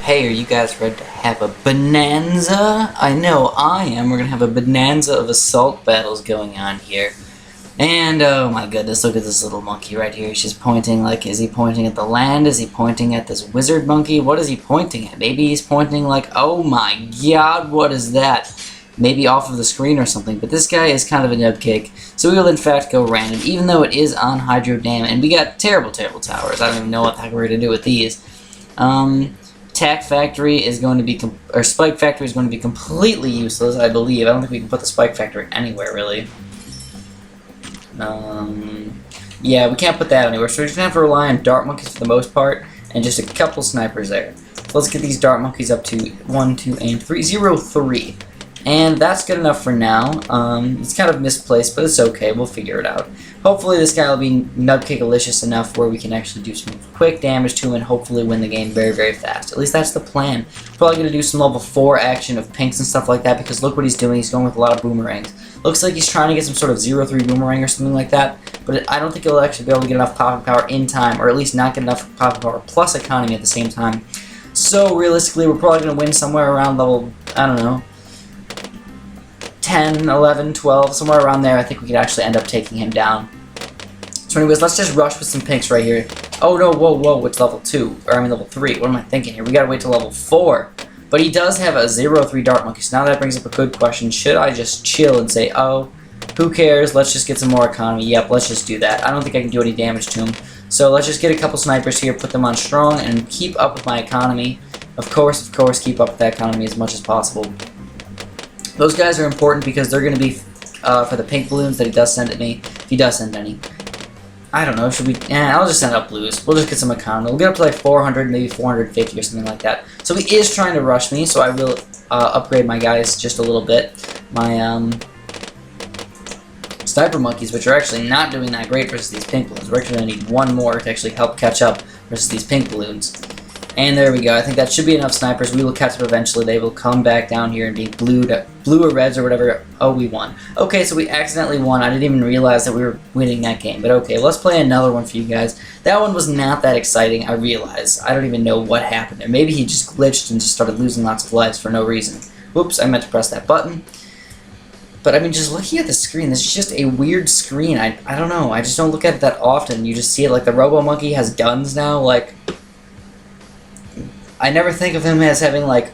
Hey, are you guys ready to have a bonanza? I know I am. We're gonna have a bonanza of assault battles going on here. And oh my goodness, look at this little monkey right here. He's just pointing, like, is he pointing at the land? Is he pointing at this wizard monkey? What is he pointing at? Maybe he's pointing like, oh my god, what is that? Maybe off of the screen or something, but this guy is kind of a nubcake, so we will in fact go random, even though it is on Hydro Dam, and we got terrible towers. I don't even know what the heck we're going to do with these. Attack Factory is going to be, or Spike Factory is going to be completely useless, I believe. I don't think we can put the Spike Factory anywhere, really. Yeah, we can't put that anywhere, so we're just going to have to rely on Dart Monkeys for the most part, and just a couple snipers there. So let's get these Dart Monkeys up to 1, 2, and 3. 0, 3. And that's good enough for now. It's kind of misplaced, but it's okay. We'll figure it out. Hopefully this guy will be nubcake-alicious enough where we can actually do some quick damage to him and hopefully win the game very, very fast. At least that's the plan. Probably going to do some level 4 action of pinks and stuff like that because look what he's doing. He's going with a lot of boomerangs. Looks like he's trying to get some sort of 0-3 boomerang or something like that, but I don't think he'll actually be able to get enough popping power in time, or at least not get enough popping power plus economy at the same time. So realistically, we're probably going to win somewhere around level, I don't know, 10, 11, 12, somewhere around there. I think we could actually end up taking him down. So anyways, let's just rush with some pinks right here. Oh no, whoa, it's level 2, or I mean level 3. What am I thinking here? We gotta wait till level 4. But he does have a 0-3 Dart Monkey, so now that brings up a good question. Should I just chill and say, oh, who cares, let's just get some more economy? Yep, let's just do that. I don't think I can do any damage to him. So let's just get a couple snipers here, put them on strong, and keep up with my economy. Of course, keep up with that economy as much as possible. Those guys are important because they're going to be for the pink balloons that he does send at me, if he does send any. I don't know, should we... I'll just send out blues. We'll just get some economy. We'll get up to like 400, maybe 450 or something like that. So he is trying to rush me, so I will upgrade my guys just a little bit. My sniper monkeys, which are actually not doing that great versus these pink balloons. We're actually going to need one more to actually help catch up versus these pink balloons. And there we go. I think that should be enough snipers. We will catch up eventually. They will come back down here and be blue or reds or whatever. Oh, we won. Okay, so we accidentally won. I didn't even realize that we were winning that game. But okay, let's play another one for you guys. That one was not that exciting, I realize. I don't even know what happened there. Maybe he just glitched and just started losing lots of lives for no reason. Whoops, I meant to press that button. But I mean, just looking at the screen, this is just a weird screen. I don't know. I just don't look at it that often. You just see it like the Robo Monkey has guns now, like... I never think of him as having, like,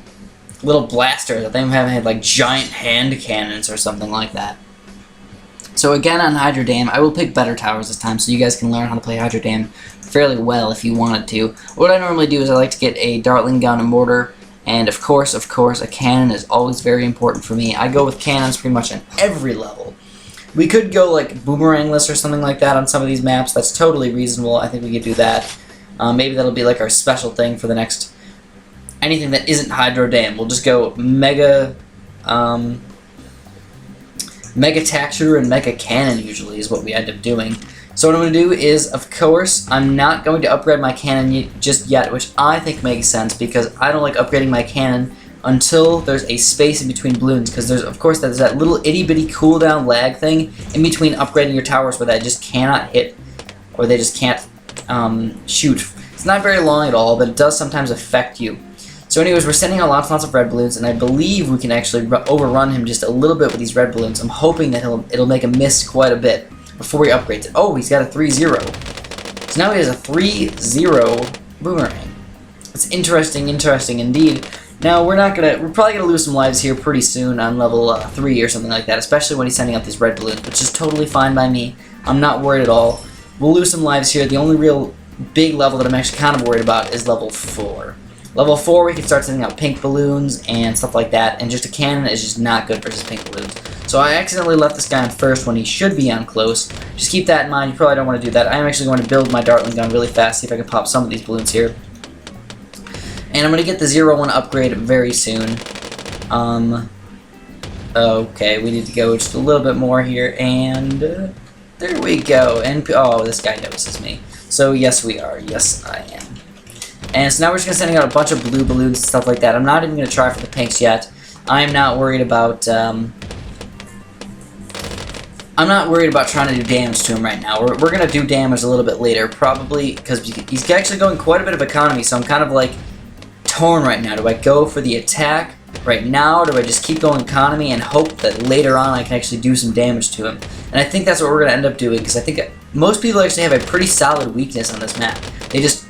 little blasters. I think of him having, like, giant hand cannons or something like that. So again, on Hydro Dam, I will pick better towers this time so you guys can learn how to play Hydro Dam fairly well if you wanted to. What I normally do is I like to get a Dartling gun, a mortar, and of course, a cannon is always very important for me. I go with cannons pretty much on every level. We could go, like, boomerangless or something like that on some of these maps. That's totally reasonable. I think we could do that. Maybe that'll be, like, our special thing for the next... anything that isn't Hydro Dam. We'll just go Mega Attack Shooter and Mega Cannon usually is what we end up doing. So what I'm going to do is, of course, I'm not going to upgrade my cannon just yet, which I think makes sense because I don't like upgrading my cannon until there's a space in between balloons, because there's that little itty-bitty cooldown lag thing in between upgrading your towers where that just cannot hit, or they just can't shoot. It's not very long at all, but it does sometimes affect you. So anyways, we're sending out lots and lots of red balloons, and I believe we can actually overrun him just a little bit with these red balloons. I'm hoping that it'll make him miss quite a bit before he upgrades it. Oh, he's got a 3-0. So now he has a 3-0 boomerang. It's interesting indeed. Now we're probably gonna lose some lives here pretty soon on level 3 or something like that, especially when he's sending out these red balloons, which is totally fine by me. I'm not worried at all. We'll lose some lives here. The only real big level that I'm actually kind of worried about is level 4. Level 4, we can start sending out pink balloons and stuff like that, and just a cannon is just not good versus pink balloons. So I accidentally left this guy on first when he should be on close. Just keep that in mind. You probably don't want to do that. I'm actually going to build my Dartling gun really fast, see if I can pop some of these balloons here. And I'm going to get the 0-1 upgrade very soon. Okay, we need to go just a little bit more here, and there we go. And oh, this guy notices me. So yes, we are. Yes, I am. And so now we're just going to sending out a bunch of blue balloons and stuff like that. I'm not even going to try for the pinks yet. I'm not worried about trying to do damage to him right now. We're going to do damage a little bit later, probably, because he's actually going quite a bit of economy, so I'm kind of like torn right now. Do I go for the attack right now, or do I just keep going economy and hope that later on I can actually do some damage to him? And I think that's what we're going to end up doing, because I think most people actually have a pretty solid weakness on this map. They just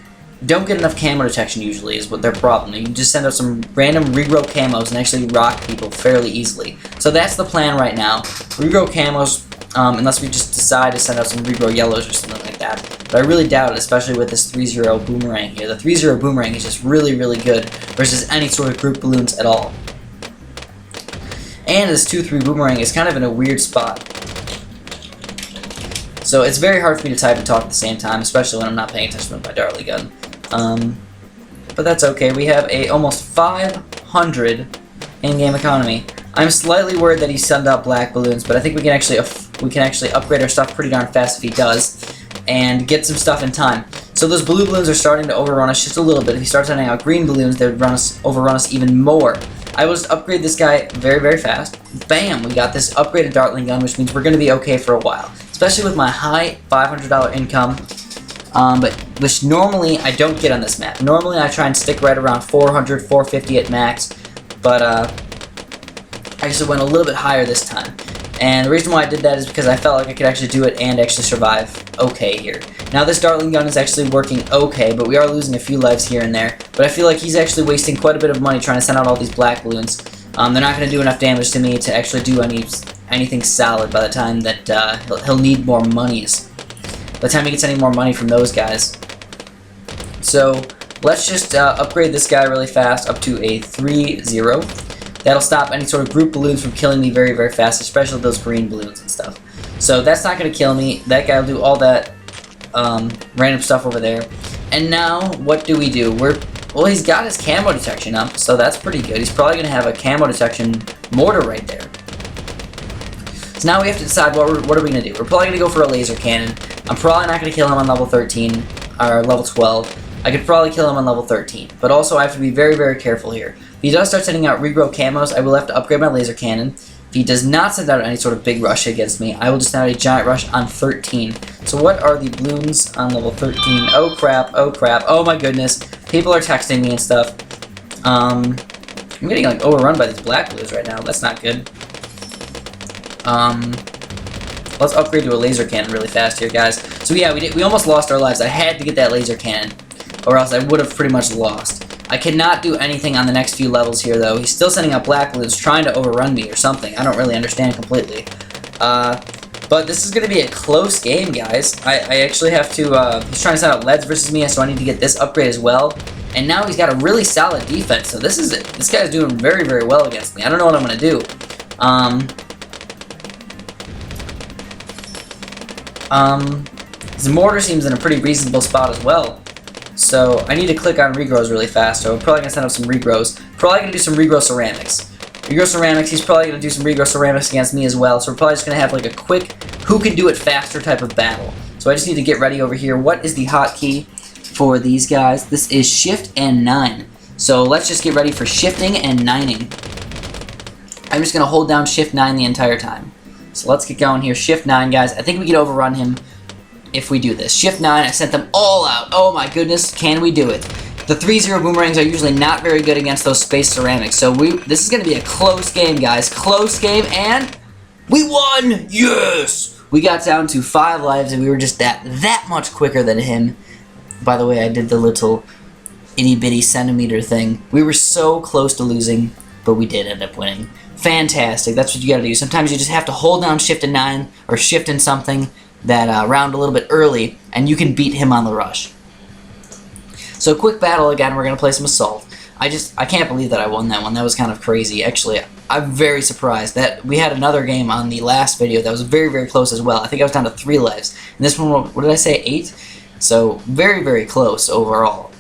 don't get enough camo detection usually is what their problem. You can just send out some random regrow camos and actually rock people fairly easily. So that's the plan right now. Regrow camos, unless we just decide to send out some regrow yellows or something like that. But I really doubt it, especially with this 3-0 boomerang here. The 3-0 boomerang is just really, really good versus any sort of group balloons at all. And this 2-3 boomerang is kind of in a weird spot. So it's very hard for me to type and talk at the same time, especially when I'm not paying attention with my Darley gun. But that's okay. We have a almost 500 in-game economy. I'm slightly worried that he sent out black balloons, but I think we can actually upgrade our stuff pretty darn fast if he does, and get some stuff in time. So those blue balloons are starting to overrun us just a little bit. If he starts sending out green balloons, they would overrun us even more. I will just upgrade this guy very, very fast. Bam! We got this upgraded Dartling gun, which means we're going to be okay for a while. Especially with my high $500 income, but which normally I don't get on this map. Normally I try and stick right around 400, 450 at max, but I just went a little bit higher this time. And the reason why I did that is because I felt like I could actually do it and actually survive okay here. Now this Dartling gun is actually working okay, but we are losing a few lives here and there. But I feel like he's actually wasting quite a bit of money trying to send out all these black balloons. They're not going to do enough damage to me to actually do anything solid by the time that he'll need more monies. By the time he gets any more money from those guys. So let's just upgrade this guy really fast up to a 3-0. That'll stop any sort of group balloons from killing me very, very fast, especially those green balloons and stuff. So that's not going to kill me. That guy will do all that random stuff over there. And now, what do we do? Well, he's got his camo detection up, so that's pretty good. He's probably going to have a camo detection mortar right there. So now we have to decide what are we going to do. We're probably going to go for a laser cannon. I'm probably not going to kill him on level 13, or level 12. I could probably kill him on level 13. But also, I have to be very, very careful here. If he does start sending out regrow camos, I will have to upgrade my laser cannon. If he does not send out any sort of big rush against me, I will just send out a giant rush on 13. So what are the balloons on level 13? Oh crap, oh crap, oh my goodness. People are texting me and stuff. I'm getting like overrun by these black balloons right now. That's not good. Let's upgrade to a laser cannon really fast here, guys. So yeah, we almost lost our lives. I had to get that laser cannon, or else I would have pretty much lost. I cannot do anything on the next few levels here, though. He's still sending out black balloons, trying to overrun me or something. I don't really understand completely. But this is going to be a close game, guys. I actually have to... he's trying to send out leads versus me, so I need to get this upgrade as well. And now he's got a really solid defense, so this is it. This guy's doing very, very well against me. I don't know what I'm going to do. His mortar seems in a pretty reasonable spot as well. So I need to click on regrows really fast. So I'm probably going to send out some regrows. Probably going to do some regrow ceramics. Regrow ceramics, he's probably going to do some regrow ceramics against me as well. So we're probably just going to have like a quick who can do it faster type of battle. So I just need to get ready over here. What is the hotkey for these guys? This is shift and 9. So let's just get ready for shifting and 9ing. I'm just going to hold down shift 9 the entire time. So let's get going here. Shift 9, guys. I think we can overrun him if we do this. Shift 9, I sent them all out. Oh my goodness, can we do it? The 3-0 boomerangs are usually not very good against those space ceramics. So this is going to be a close game, guys. Close game, and we won! Yes! We got down to 5 lives, and we were just that much quicker than him. By the way, I did the little itty-bitty centimeter thing. We were so close to losing, but we did end up winning. Fantastic. That's what you gotta do. Sometimes you just have to hold down shift and 9, or shift and something, that round a little bit early, and you can beat him on the rush. So quick battle again, we're going to play some Assault. I can't believe that I won that one. That was kind of crazy. Actually, I'm very surprised that we had another game on the last video that was very, very close as well. I think I was down to 3 lives. And this one, what did I say, 8? So very, very close overall.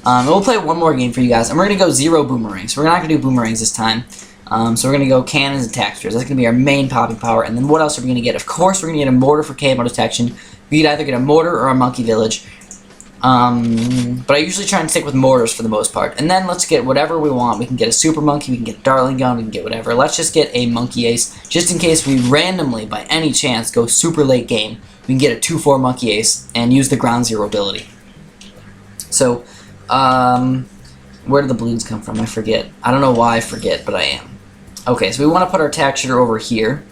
And we'll play one more game for you guys, and we're going to go 0 boomerangs. We're not going to do boomerangs this time. So we're going to go cannons and textures. That's going to be our main popping power. And then what else are we going to get? Of course, we're going to get a mortar for camo detection. We could either get a mortar or a monkey village. But I usually try and stick with mortars for the most part. And then let's get whatever we want. We can get a super monkey, we can get a darling gun, we can get whatever. Let's just get a monkey ace, just in case we randomly, by any chance, go super late game. We can get a 2-4 monkey ace and use the ground 0 ability. So, Where did the balloons come from? I forget. I don't know why I forget, but I am. Okay, so we want to put our attack shooter over here.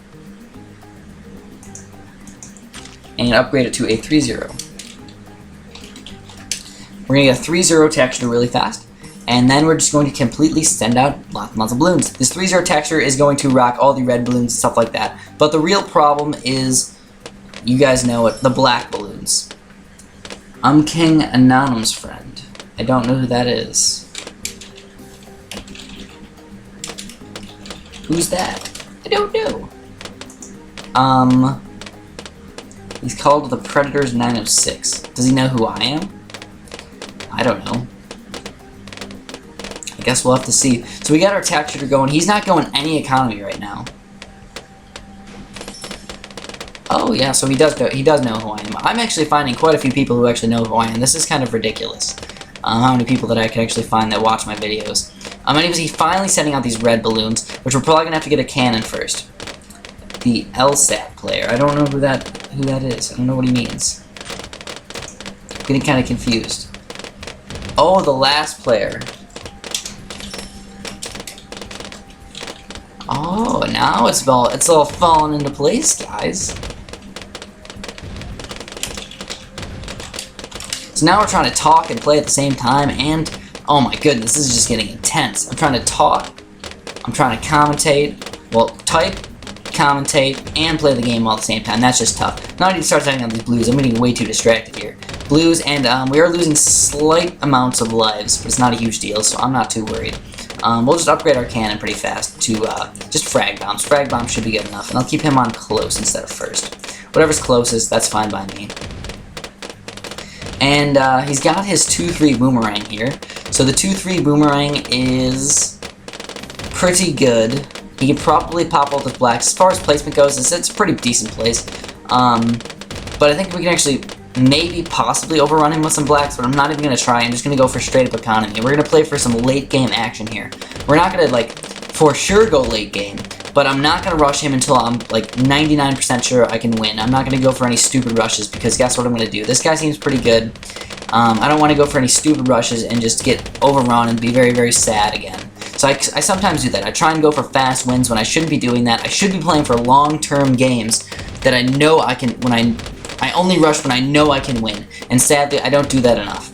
And upgrade it to a 3-0. We're going to get a 3-0 attack shooter really fast. And then we're just going to completely send out lots and lots of balloons. This 3-0 attack shooter is going to rock all the red balloons and stuff like that. But the real problem is, you guys know it, the black balloons. I'm King Anonymous Friend. I don't know who that is. Who's that? I don't know. He's called the Predators 906. Does he know who I am? I don't know. I guess we'll have to see. So we got our attack shooter going. He's not going any economy right now. Oh yeah, so he does know who I am. I'm actually finding quite a few people who actually know who I am. This is kind of ridiculous. How many people that I can actually find that watch my videos. Anyways, he's finally sending out these red balloons, which we're probably gonna have to get a cannon first. The LSAT player. I don't know who that is. I don't know what he means. I'm getting kind of confused. Oh, the last player. Oh, now it's all falling into place, guys. So now we're trying to talk and play at the same time, and oh my goodness, this is just getting intense. I'm trying to talk, I'm trying to commentate, well, type, commentate, and play the game all at the same time. That's just tough. Now I need to start setting on these blues. I'm getting way too distracted here. Blues, and we are losing slight amounts of lives, but it's not a huge deal, so I'm not too worried. We'll just upgrade our cannon pretty fast to just frag bombs. Frag bombs should be good enough, and I'll keep him on close instead of first. Whatever's closest, that's fine by me. And he's got his 2-3 boomerang here. So the 2-3 boomerang is pretty good. He can probably pop all the blacks. As far as placement goes, it's a pretty decent place. But I think we can actually maybe possibly overrun him with some blacks, but I'm not even going to try. I'm just going to go for straight up economy. We're going to play for some late game action here. We're not going to, like, for sure go late game, but I'm not going to rush him until I'm, like, 99% sure I can win. I'm not going to go for any stupid rushes, because guess what I'm going to do? This guy seems pretty good. I don't want to go for any stupid rushes and just get overrun and be very, very sad again. So I sometimes do that. I try and go for fast wins when I shouldn't be doing that. I should be playing for long-term games that I know I can, I only rush when I know I can win. And sadly, I don't do that enough.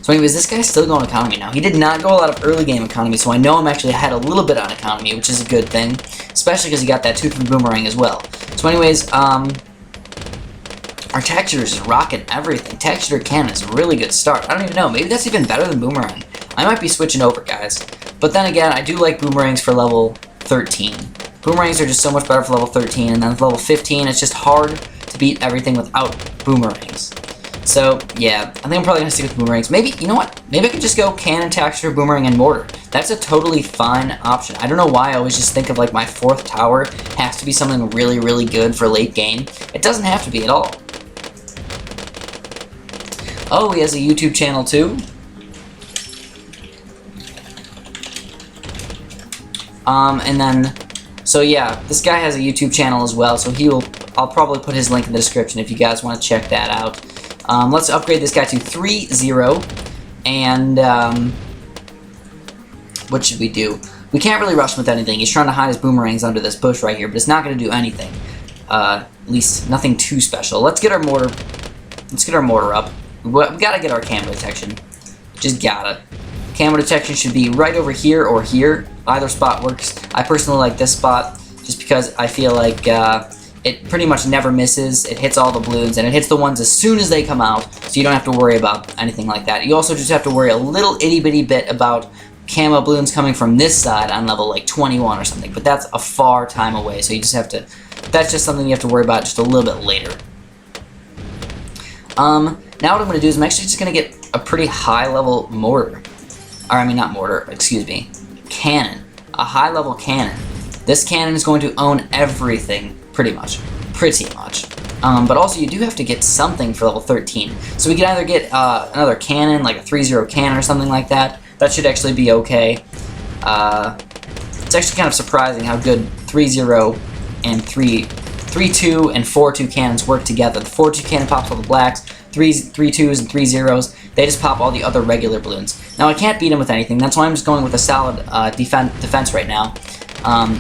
So anyways, this guy's still going economy now. He did not go a lot of early game economy, so I know I'm actually ahead a little bit on economy, which is a good thing. Especially because he got that 2-3 boomerang as well. So anyways, our attack shooter is rocking everything. Attack shooter cannon is a really good start. I don't even know. Maybe that's even better than boomerang. I might be switching over, guys. But then again, I do like boomerangs for level 13. Boomerangs are just so much better for level 13, and then for level 15, it's just hard to beat everything without boomerangs. So, yeah, I think I'm probably going to stick with boomerangs. Maybe, you know what? Maybe I could just go cannon, attack shooter, boomerang, and mortar. That's a totally fine option. I don't know why I always just think of, like, my 4th tower has to be something really, really good for late game. It doesn't have to be at all. Oh, he has a YouTube channel, too? And then, so yeah, this guy has a YouTube channel as well, so I'll probably put his link in the description if you guys want to check that out. Let's upgrade this guy to 3-0, and, what should we do? We can't really rush him with anything. He's trying to hide his boomerangs under this bush right here, but it's not going to do anything. At least, nothing too special. Let's get our mortar up. We gotta get our camo detection. Just gotta. Camo detection should be right over here or here. Either spot works. I personally like this spot just because I feel like it pretty much never misses. It hits all the balloons, and it hits the ones as soon as they come out, so you don't have to worry about anything like that. You also just have to worry a little itty-bitty bit about camo balloons coming from this side on level like 21 or something, but that's a far time away, so you just have to, that's just something you have to worry about just a little bit later. Now what I'm going to do is I'm actually just going to get a pretty high level mortar. Or I mean not mortar, excuse me. Cannon. A high level cannon. This cannon is going to own everything, pretty much. But also you do have to get something for level 13. So we can either get another cannon, like a 3-0 cannon or something like that. That should actually be okay. It's actually kind of surprising how good 3-0 and 3-2 and 4-2 cannons work together. The 4-2 cannon pops all the blacks, 3-2s and 3-0s. they just pop all the other regular balloons. Now I can't beat him with anything, that's why I'm just going with a solid defense right now.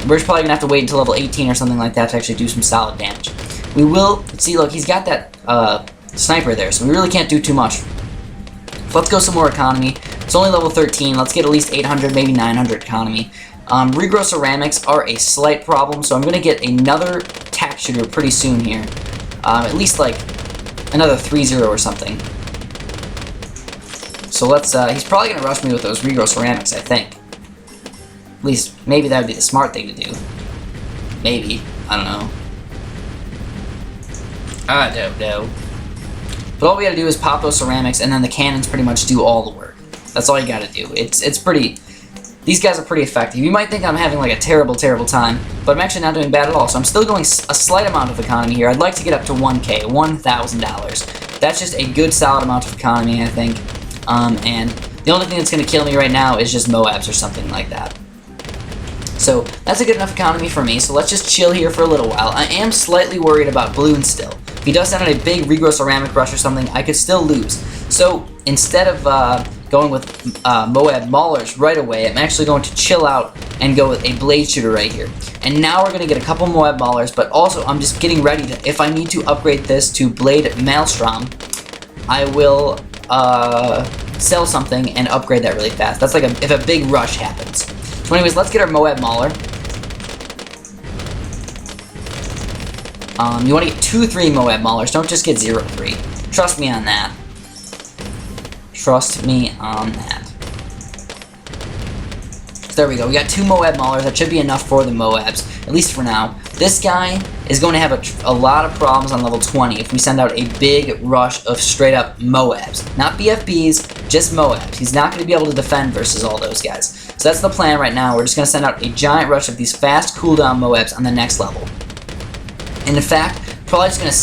We're probably going to have to wait until level 18 or something like that to actually do some solid damage. We will, see look, he's got that sniper there, so we really can't do too much. So let's go some more economy. It's only level 13, let's get at least 800, maybe 900 economy. Regrow ceramics are a slight problem, so I'm going to get another tack shooter pretty soon here. At least like another 3-0 or something. So let's, he's probably going to rush me with those regrow ceramics, I think. At least, maybe that would be the smart thing to do. Maybe. I don't know. I don't know. But all we gotta do is pop those ceramics, and then the cannons pretty much do all the work. That's all you gotta do. It's pretty... These guys are pretty effective. You might think I'm having like a terrible, terrible time, but I'm actually not doing bad at all. So I'm still going a slight amount of economy here. I'd like to get up to 1K, $1,000. That's just a good, solid amount of economy, I think. And the only thing that's going to kill me right now is just MOABs or something like that. So that's a good enough economy for me, so let's just chill here for a little while. I am slightly worried about Bloons still. If he does send out a big regrow ceramic rush or something, I could still lose. So instead of going with MOAB Maulers right away, I'm actually going to chill out and go with a blade shooter right here. And now we're going to get a couple MOAB Maulers, but also I'm just getting ready to, if I need to upgrade this to Blade Maelstrom, I will sell something and upgrade that really fast. That's like if a big rush happens. So anyways, let's get our MOAB Mauler. You want to get 2-3 MOAB Maulers, don't just get 0-3. Trust me on that. Trust me on that. So there we go, we got 2 MOAB Maulers, that should be enough for the MOABs, at least for now. This guy is going to have a lot of problems on level 20 if we send out a big rush of straight up MOABs. Not BFBs, just MOABs. He's not going to be able to defend versus all those guys. So that's the plan right now. We're just going to send out a giant rush of these fast cooldown MOABs on the next level. And in fact, probably just going to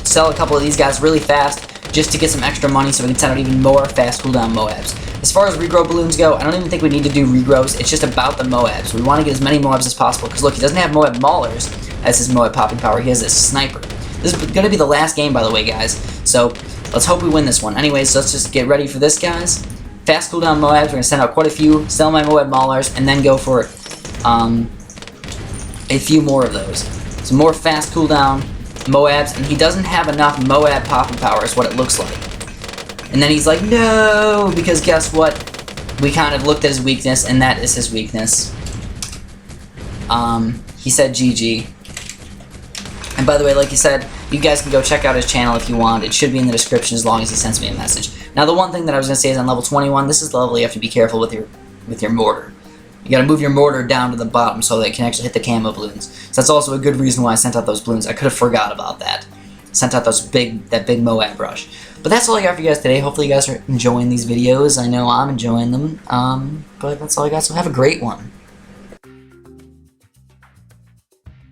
sell a couple of these guys really fast just to get some extra money so we can send out even more fast cooldown MOABs. As far as regrow balloons go, I don't even think we need to do regrows. It's just about the MOABs. We want to get as many MOABs as possible because look, he doesn't have MOAB Maulers as his MOAB popping power. He has this sniper. This is going to be the last game, by the way, guys. So let's hope we win this one. Anyways, so let's just get ready for this, guys. Fast cooldown MOABs. We're going to send out quite a few, sell my MOAB Maulers, and then go for a few more of those. Some more fast cooldown MOABs, and he doesn't have enough MOAB popping power is what it looks like. And then he's like, no, because guess what? We kind of looked at his weakness, and that is his weakness. He said GG. And by the way, like he said, you guys can go check out his channel if you want. It should be in the description as long as he sends me a message. Now, the one thing that I was going to say is on level 21, this is the level you have to be careful with your mortar. You got to move your mortar down to the bottom so that it can actually hit the camo balloons. So that's also a good reason why I sent out those balloons. I could have forgot about that. Sent out that big MOAB rush. But that's all I got for you guys today. Hopefully you guys are enjoying these videos. I know I'm enjoying them. But that's all I got, so have a great one.